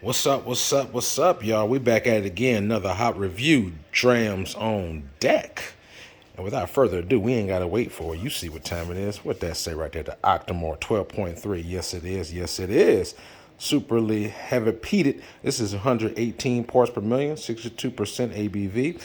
What's up? What's up? What's up, y'all? We back at it again. Another hot review. Drams on deck. And without further ado, we ain't gotta wait for it. You see what time it is. What that say right there? The Octomore 12.3. Yes, it is. Yes, it is. Superly heavy peated. This is 118 parts per million, 62% ABV.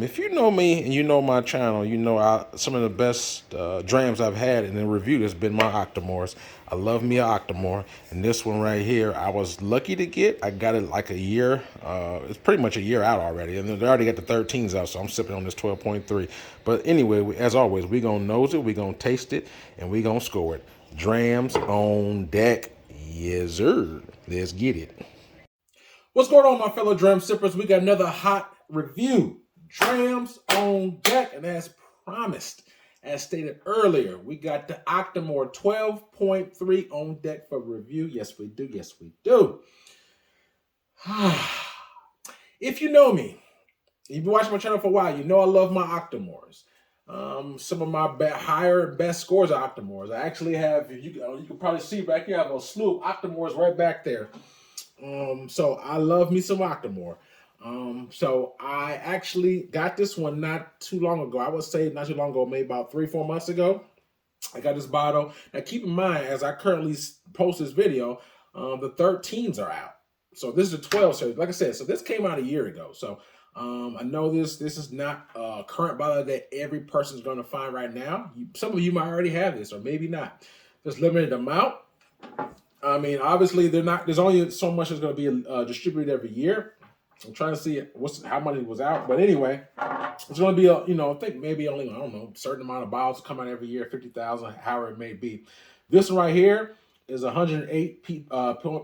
If you know me and you know my channel, you know some of the best drams I've had in the review has been my Octomores. I love me a Octomore, and this one right here, I was lucky to get. I got it like a year. It's pretty much a year out already, and they already got the 13s out, so I'm sipping on this 12.3. But anyway, as always, we gonna nose it, we gonna taste it, and we gonna score it. Drams on deck, yes sir. Let's get it. What's going on, my fellow dram sippers? We got another hot review. Drams on deck, and as promised, as stated earlier, we got the Octomore 12.3 on deck for review. Yes, we do. Yes, we do. If you know me, you've been watching my channel for a while, you know I love my Octomores. Some of my higher and best scores are Octomores. I actually have, you can probably see back here, I have a slew of Octomores right back there. So I love me some Octomore. So I actually got this one not too long ago. I would say not too long ago, maybe about 3-4 months ago. I got this bottle. Now keep in mind, as I currently post this video, the 13s are out. So this is a 12 series. Like I said, so this came out a year ago. So I know this is not a current bottle that every person's going to find right now. Some of you might already have this, or maybe not. There's limited amount. I mean, obviously, there's only so much that's going to be distributed every year. I'm trying to see how much it was out, but anyway, it's going to be I think maybe only I don't know a certain amount of bottles come out every year, 50,000, however it may be. This one right here is 108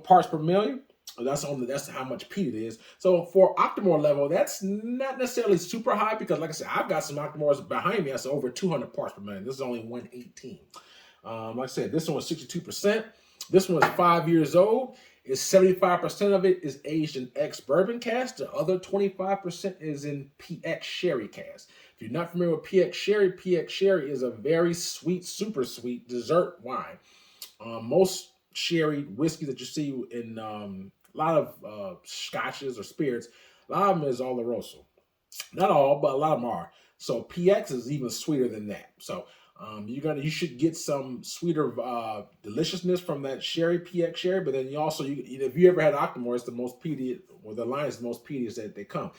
parts per million. That's how much peat it is. So for Octomore level, that's not necessarily super high because, like I said, I've got some Octomores behind me. That's over 200 parts per million. This is only 118. Like I said, this one was 62%. This one is 5 years old. Is 75% of it is aged in ex-bourbon cask. The other 25% is in PX sherry cask. If you're not familiar with PX sherry is a very sweet, super sweet dessert wine. Most sherry whiskey that you see in a lot of scotches or spirits, a lot of them is Oloroso. Not all, but a lot of them are. So PX is even sweeter than that. So you should get some sweeter deliciousness from that PX sherry, but then if you ever had Octomore, it's the most peaty, or the line is the most peaty that they come.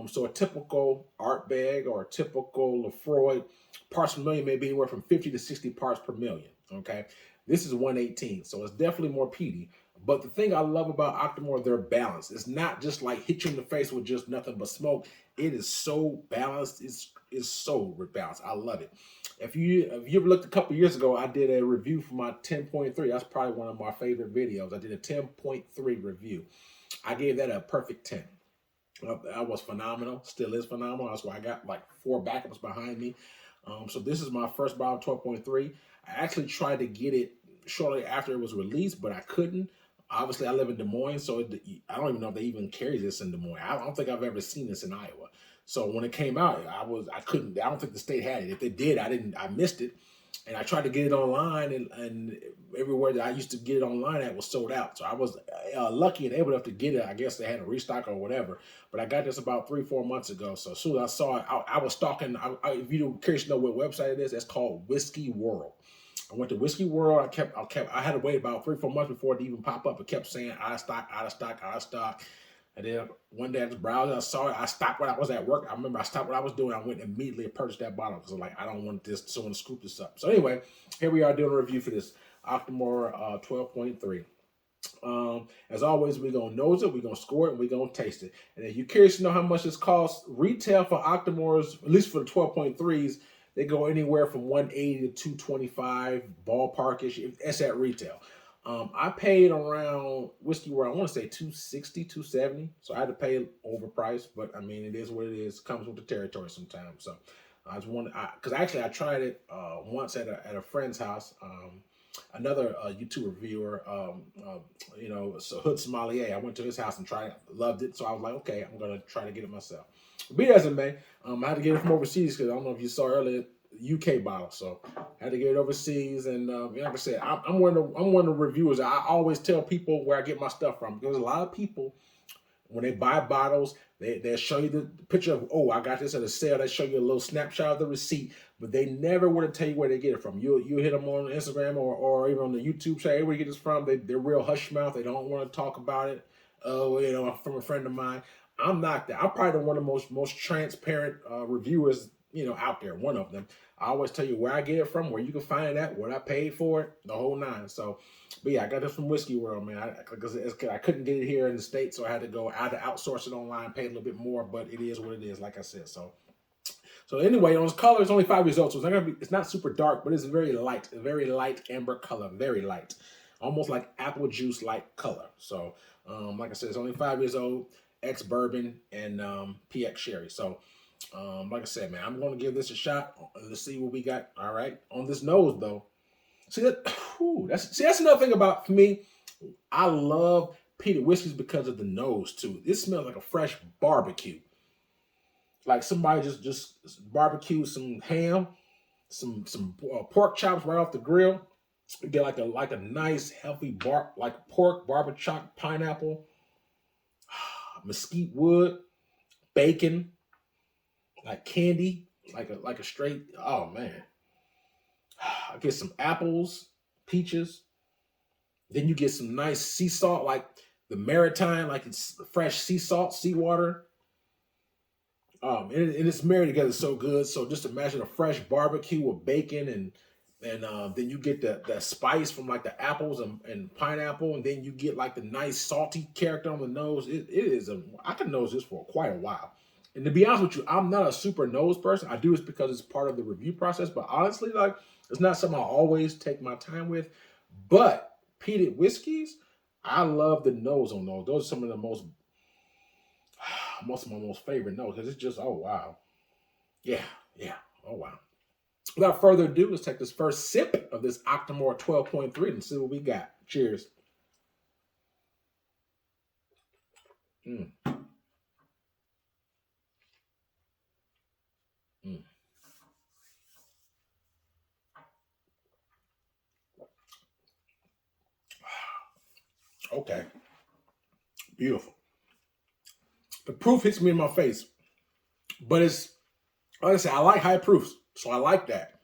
So a typical Art Bag or a typical Lefroy parts per million may be anywhere from 50 to 60 parts per million. Okay, this is 118, so it's definitely more peaty. But the thing I love about Octomore, they're balanced. It's not just like hit you in the face with just nothing but smoke. It is so balanced. It's so balanced. I love it. If you ever looked a couple years ago, I did a review for my 10.3. That's probably one of my favorite videos. I did a 10.3 review. I gave that a perfect 10. That was phenomenal. Still is phenomenal. That's why I got like 4 backups behind me. So this is my first bottle of 12.3. I actually tried to get it shortly after it was released, but I couldn't. Obviously, I live in Des Moines, so I don't even know if they even carry this in Des Moines. I don't think I've ever seen this in Iowa. So when it came out, I couldn't. I don't think the state had it. If they did, I missed it. And I tried to get it online, and everywhere that I used to get it online at was sold out. So I was lucky and able enough to get it. I guess they had a restock or whatever. But I got this about 3-4 months ago. So as soon as I saw it, I was stalking. If you're curious to know what website it is, it's called Whiskey World. I went to Whiskey World. I had to wait about 3-4 months before it even pop up. It kept saying out of stock, out of stock, out of stock. And then one day I just browsed, I saw it. I stopped when I was at work. I remember I stopped what I was doing. I went immediately and purchased that bottle because I'm like, I don't want someone to scoop this up. So anyway, here we are doing a review for this Octomore 12.3. As always, we're going to nose it, we're going to score it, and we're going to taste it. And if you're curious to know how much this costs, retail for Octomores, at least for the 12.3s, they go anywhere from 180 to 225, ballparkish. That's at retail. I paid around Whiskey World, I want to say 260, 270. So I had to pay overpriced, but I mean, it is what it is. It comes with the territory sometimes. So I just wanted, because actually I tried it once at a friend's house. Another YouTube reviewer, so Hood Sommelier. I went to his house and tried it, loved it. So I was like, okay, I'm gonna try to get it myself. Be as it may, I had to get it from overseas because I don't know if you saw earlier. UK bottle, so I had to get it overseas. And like I said, I'm one of the reviewers. I always tell people where I get my stuff from, because a lot of people, when they buy bottles, they'll show you the picture of, oh, I got this at a sale. They show you a little snapshot of the receipt, but they never want to tell you where they get it from. You hit them on Instagram or even on the YouTube, say, hey, where you get this from? They're real hush mouth. They don't want to talk about it. Oh, from a friend of mine. I'm not that. I'm probably one of the most transparent reviewers, out there. One of them. I always tell you where I get it from, where you can find it at, what I paid for it, the whole nine. So, but yeah, I got this from Whiskey World, man. I couldn't get it here in the States, so I had to outsource it online, pay a little bit more, but it is what it is, like I said. So anyway, on its color, it's only 5 years old, so it's not super dark, but it's a very light amber color, very light, almost like apple juice like color. So, like I said, it's only 5 years old, ex-bourbon and PX sherry. So, like I said, man, I'm going to give this a shot. Let's see what we got. All right, on this nose though. See that's another thing about, for me. I love peated whiskeys because of the nose too. It smells like a fresh barbecue. Like somebody just barbecued some ham, some pork chops right off the grill. You get like a nice healthy pork, barbecue, pineapple, mesquite wood, bacon, like candy, like a straight. Oh man, I get some apples, peaches. Then you get some nice sea salt, like the maritime, like it's fresh sea salt, seawater. And it's married together so good. So just imagine a fresh barbecue with bacon, and then you get the spice from like the apples and pineapple, and then you get like the nice salty character on the nose. I can nose this for quite a while. And to be honest with you, I'm not a super nose person. I do this because it's part of the review process. But honestly, like, it's not something I always take my time with. But peated whiskeys, I love the nose on those. Those are some of the most of my most favorite notes, because it's just, oh wow. Yeah, oh wow. Without further ado, let's take this first sip of this Octomore 12.3 and see what we got. Cheers. Mm. Mm. Okay. Beautiful. The proof hits me in my face, but it's, like I said, I like high proofs, so I like that.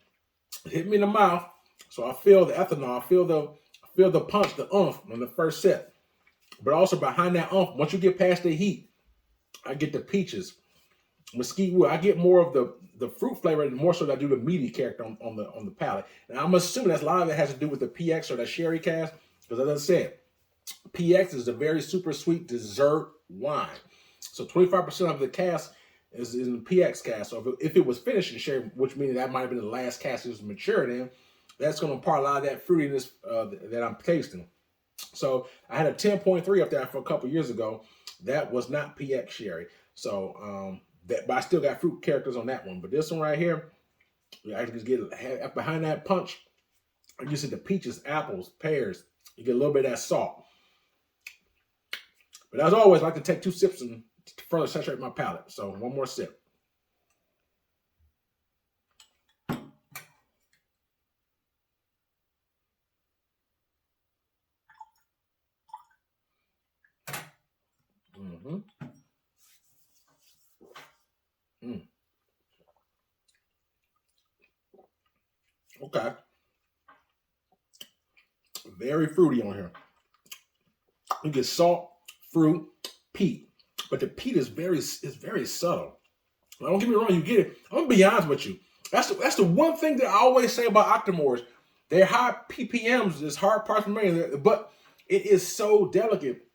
It hit me in the mouth, so I feel the ethanol, I feel the punch, the oomph on the first sip. But also behind that oomph, once you get past the heat, I get the peaches, mesquite wood. I get more of the fruit flavor, and more so than I do the meaty character on the palate. And I'm assuming that's a lot of it has to do with the PX or the sherry cask, because as I said, PX is a very super sweet dessert wine. So 25% of the cask is in the PX cask. So if it was finished in sherry, which means that might have been the last cask it was matured in, that's going to impart a lot of that fruitiness that I'm tasting. So I had a 10.3 up there for a couple years ago. That was not PX sherry. So but I still got fruit characters on that one. But this one right here, I just get behind that punch. You see the peaches, apples, pears. You get a little bit of that salt. But as always, I like to take 2 sips and to further saturate my palate. So one more sip. Mm-hmm. Mm. Okay. Very fruity on here. You get salt, fruit, peat. But the peat is very subtle. Now, don't get me wrong, you get it. I'm gonna be honest with you. That's the one thing that I always say about Octomores. They're high PPMs, it's hard parts per million, but it is so delicate.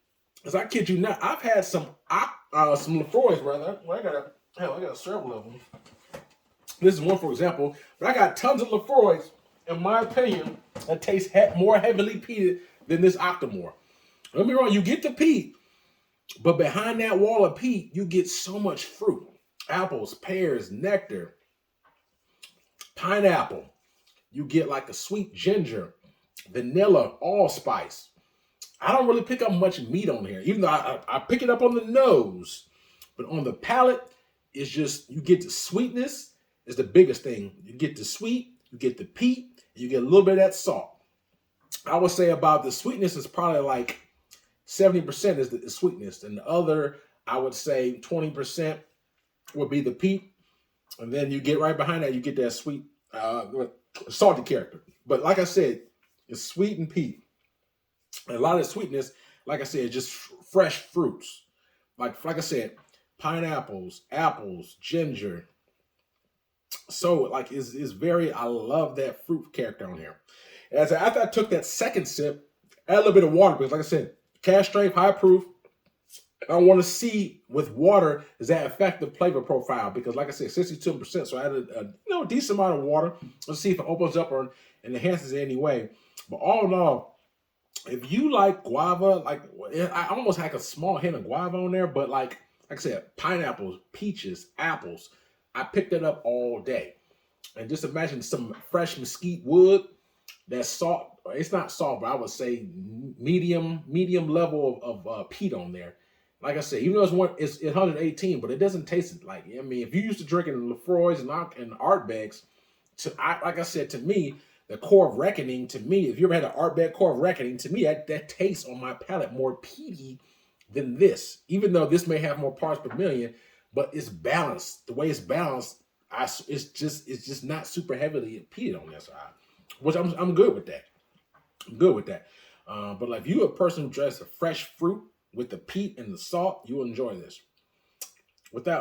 As I kid you not, I've had some Lefroy's, brother. I got several of them. This is one, for example, but I got tons of Lefroy's, in my opinion, that taste more heavily peated than this Octomore. Don't get me wrong, you get the peat, but behind that wall of peat, you get so much fruit. Apples, pears, nectar, pineapple. You get like a sweet ginger, vanilla, allspice. I don't really pick up much meat on here, even though I pick it up on the nose. But on the palate, it's just, you get the sweetness, is the biggest thing. You get the sweet, you get the peat, and you get a little bit of that salt. I would say about the sweetness is probably like 70% is the sweetness, and the other, I would say 20% would be the peat, and then you get right behind that, you get that sweet, salty character. But like I said, it's sweet and peat. And a lot of the sweetness, like I said, just fresh fruits. Like I said, pineapples, apples, ginger. So like is very. I love that fruit character on here. As after I took that second sip, add a little bit of water because, like I said, cask strength, high proof. I want to see with water, does that affect the flavor profile? Because like I said, 62%. So I added a decent amount of water. Let's see if it opens up or and enhances it in any way. But all in all, if you like guava, like I almost had a small hint of guava on there, but like I said, pineapples, peaches, apples, I picked it up all day. And just imagine some fresh mesquite wood, that salt. It's not salt, but I would say medium level of peat on there. Like I said, even though it's 118, but it doesn't taste like. I mean, if you used to drinking Lefroy's and Ardbegs, like I said, to me, the core of reckoning, to me, if you ever had an Ardbeg core of reckoning, to me, that tastes on my palate more peaty than this. Even though this may have more parts per million, but it's balanced. The way it's balanced, it's just not super heavily peated on this side, which I'm good with that. I'm good with that. But like if you're a person who drinks a fresh fruit with the peat and the salt, you'll enjoy this.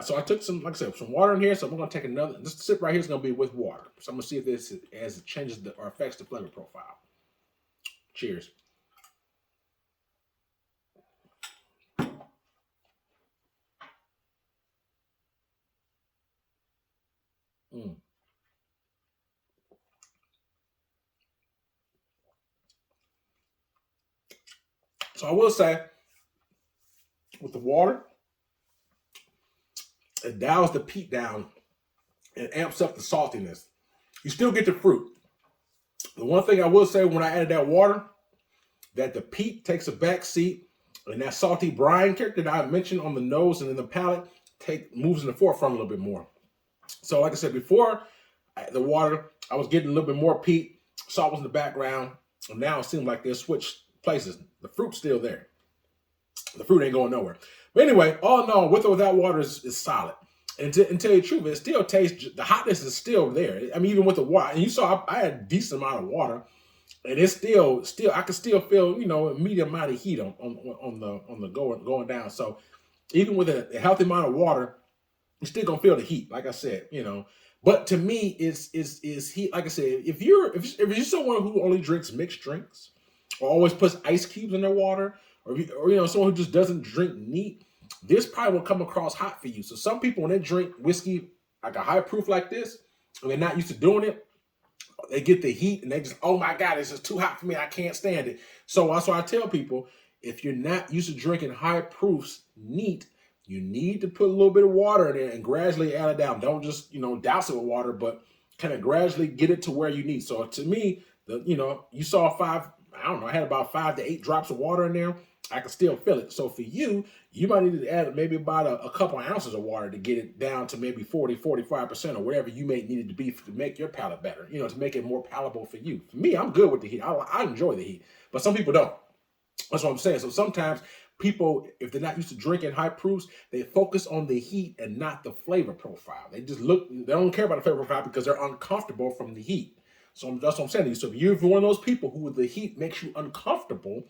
So I took some, like I said, some water in here. So I'm going to take another. This sip right here is going to be with water. So I'm going to see if this as it changes or affects the flavor profile. Cheers. Mm. So I will say, with the water, it dials the peat down and amps up the saltiness. You still get the fruit. The one thing I will say when I added that water, that the peat takes a back seat, and that salty brine character that I mentioned on the nose and in the palate moves in the forefront a little bit more. So like I said before, the water, I was getting a little bit more peat, salt was in the background, and now it seems like they switched places. The fruit's still there. The fruit ain't going nowhere. But anyway, all in all, with or without water is solid. And to tell you the truth, it still tastes, the hotness is still there. I mean, even with the water, and you saw I had a decent amount of water, and it's still I can still feel, a medium amount of heat on the going down. So even with a healthy amount of water, you're still gonna feel the heat, like I said, But to me, is heat. Like I said, if you're someone who only drinks mixed drinks, or always puts ice cubes in their water, or someone who just doesn't drink neat, this probably will come across hot for you. So some people, when they drink whiskey like a high proof like this, and they're not used to doing it, they get the heat and they just, oh my God, this is too hot for me. I can't stand it. So that's why I tell people, if you're not used to drinking high proofs neat, you need to put a little bit of water in there and gradually add it down. Don't just, douse it with water, but kind of gradually get it to where you need. So to me, you saw I had about 5 to 8 drops of water in there. I can still feel it. So for you, you might need to add maybe about a couple of ounces of water to get it down to maybe 40, 45% or whatever you may need it to be to make your palate better, to make it more palatable for you. For me, I'm good with the heat. I enjoy the heat, but some people don't. That's what I'm saying. So sometimes people, if they're not used to drinking high proofs, they focus on the heat and not the flavor profile. They don't care about the flavor profile because they're uncomfortable from the heat. So that's what I'm saying to you. So if you're one of those people who the heat makes you uncomfortable,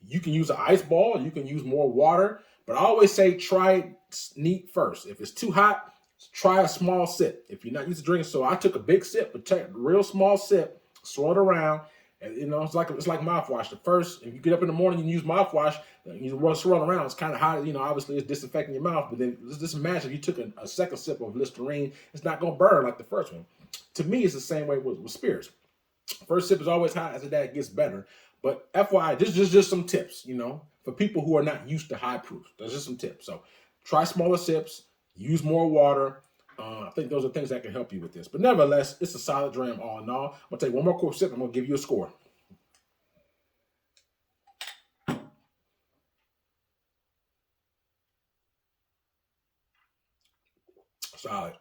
you can use an ice ball, you can use more water, but I always say try neat first. If it's too hot, try a small sip. If you're not used to drinking, so I took a big sip, but take a real small sip, swirl it around, and it's like mouthwash. The first, if you get up in the morning and use mouthwash, you swirl around. It's kind of hot, obviously it's disinfecting your mouth. But then just imagine if you took a second sip of Listerine, it's not gonna burn like the first one. To me, it's the same way with spirits. First sip is always hot. After that, it gets better. But FYI, this is just some tips, for people who are not used to high proof. There's just some tips. So try smaller sips, use more water. I think those are things that can help you with this. But nevertheless, it's a solid dram all in all. I'm going to take one more quick sip. I'm going to give you a score. Solid.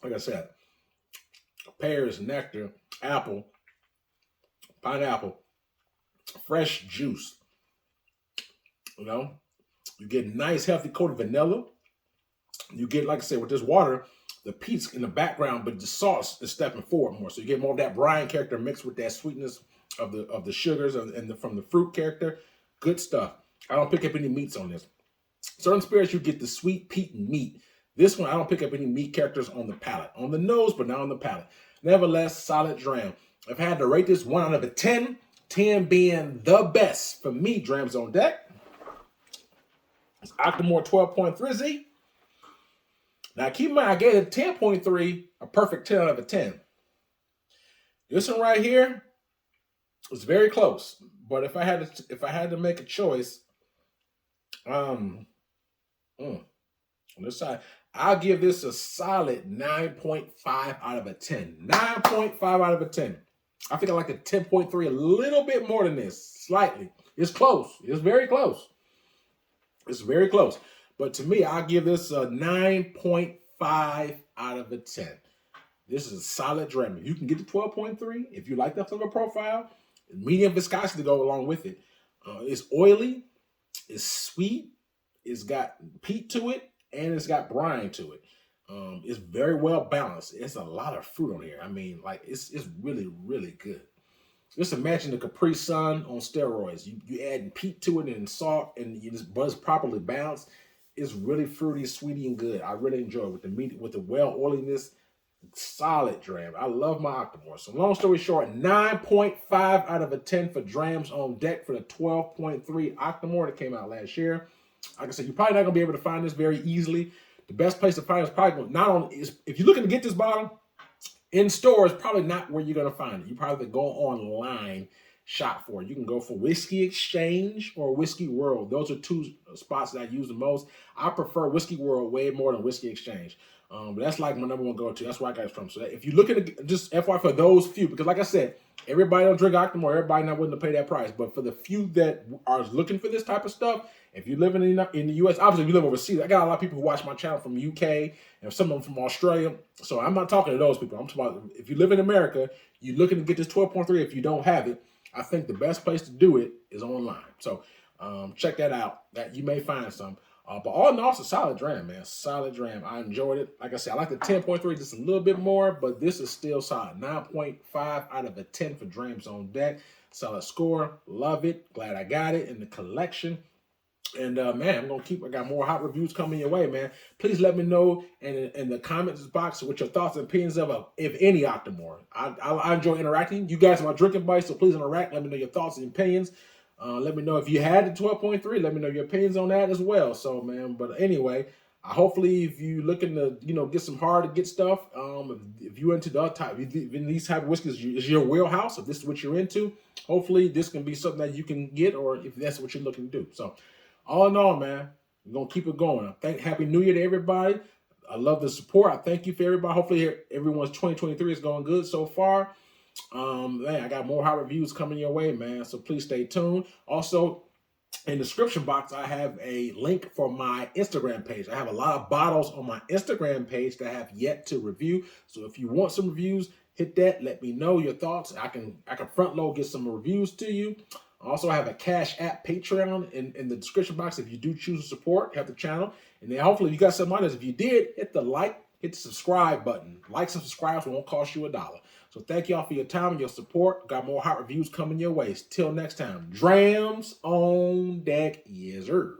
Like I said, pears, nectar, apple, pineapple, fresh juice. You know, you get nice, healthy coat of vanilla. You get, like I said, with this water, the peat's in the background, but the sauce is stepping forward more. So you get more of that brine character mixed with that sweetness of the sugars and from the fruit character. Good stuff. I don't pick up any meats on this. Certain spirits, you get the sweet peat and meat. This one, I don't pick up any meat characters on the palate. On the nose, but not on the palate. Nevertheless, solid dram. If I had to rate this 1 out of a 10, 10 being the best for me, Drams on deck. It's Octomore 12.3. Now, keep in mind, I gave it 10.3, a perfect 10 out of a 10. This one right here was very close. But if I had to make a choice, on this side, I'll give this a solid 9.5 out of a 10. 9.5 out of a 10. I think I like a 10.3 a little bit more than this, slightly. It's close. It's very close. It's very close. But to me, I'll give this a 9.5 out of a 10. This is a solid dram. You can get the 12.3 if you like that flavor profile. Medium viscosity to go along with it. It's oily. It's sweet. It's got peat to it, and it's got brine to it. It's very well balanced. It's a lot of fruit on here. I mean, like it's really, really good. Just imagine the Capri Sun on steroids. You add peat to it and salt, and you just buzz properly balanced. It's really fruity, sweety, and good. I really enjoy it with the meat, with the well oiliness. Solid dram. I love my Octomore. So long story short, 9.5 out of a 10 for Drams on deck for the 12.3 Octomore that came out last year. Like I said, you're probably not gonna be able to find this very easily. The best place to find it is probably not on. If you're looking to get this bottle in stores, probably not where you're gonna find it. You probably go online, shop for it. You can go for Whiskey Exchange or Whiskey World. Those are two spots that I use the most. I prefer Whiskey World way more than Whiskey Exchange. But that's like my number one go-to. That's where I got it from. So if you're looking to just FYI for those few, because like I said, everybody don't drink Octomore. Everybody not willing to pay that price. But for the few that are looking for this type of stuff, if you're living in the U.S., obviously if you live overseas, I got a lot of people who watch my channel from UK and some of them from Australia. So I'm not talking to those people. I'm talking about if you live in America, you're looking to get this 12.3. If you don't have it, I think the best place to do it is online. So check that out. That you may find some. But all in all, it's a solid dram, man. Solid dram. I enjoyed it. Like I said, I like the 10.3 just a little bit more, but this is still solid. 9.5 out of a 10 for Drams on deck. Solid score. Love it. Glad I got it in the collection. And man, I got more hot reviews coming your way, man. Please let me know in the comments box what your thoughts and opinions of, if any, Octomore. I enjoy interacting. You guys are my drinking buddies, so please interact. Let me know your thoughts and opinions. Let me know if you had the 12.3. Let me know your opinions on that as well. So, man, but anyway, hopefully, if you looking to, get some hard to get stuff, if you into the type, if these type of whiskeys is your wheelhouse, if this is what you're into, hopefully this can be something that you can get, or if that's what you're looking to do. So, all in all, man, we're gonna keep it going. Happy New Year to everybody. I love the support. I thank you for everybody. Hopefully, everyone's 2023 is going good so far. Man, I got more hot reviews coming your way, man. So please stay tuned. Also, in the description box, I have a link for my Instagram page. I have a lot of bottles on my Instagram page that I have yet to review. So if you want some reviews, hit that. Let me know your thoughts. I can front load, get some reviews to you. Also, I have a Cash App Patreon in the description box if you do choose to support, help the channel. And then hopefully you got some others. If you did, hit the subscribe button. Likes and subscribes won't cost you $1. So thank y'all for your time and your support. Got more hot reviews coming your way. Till next time, Drams on deck. Yes, sir.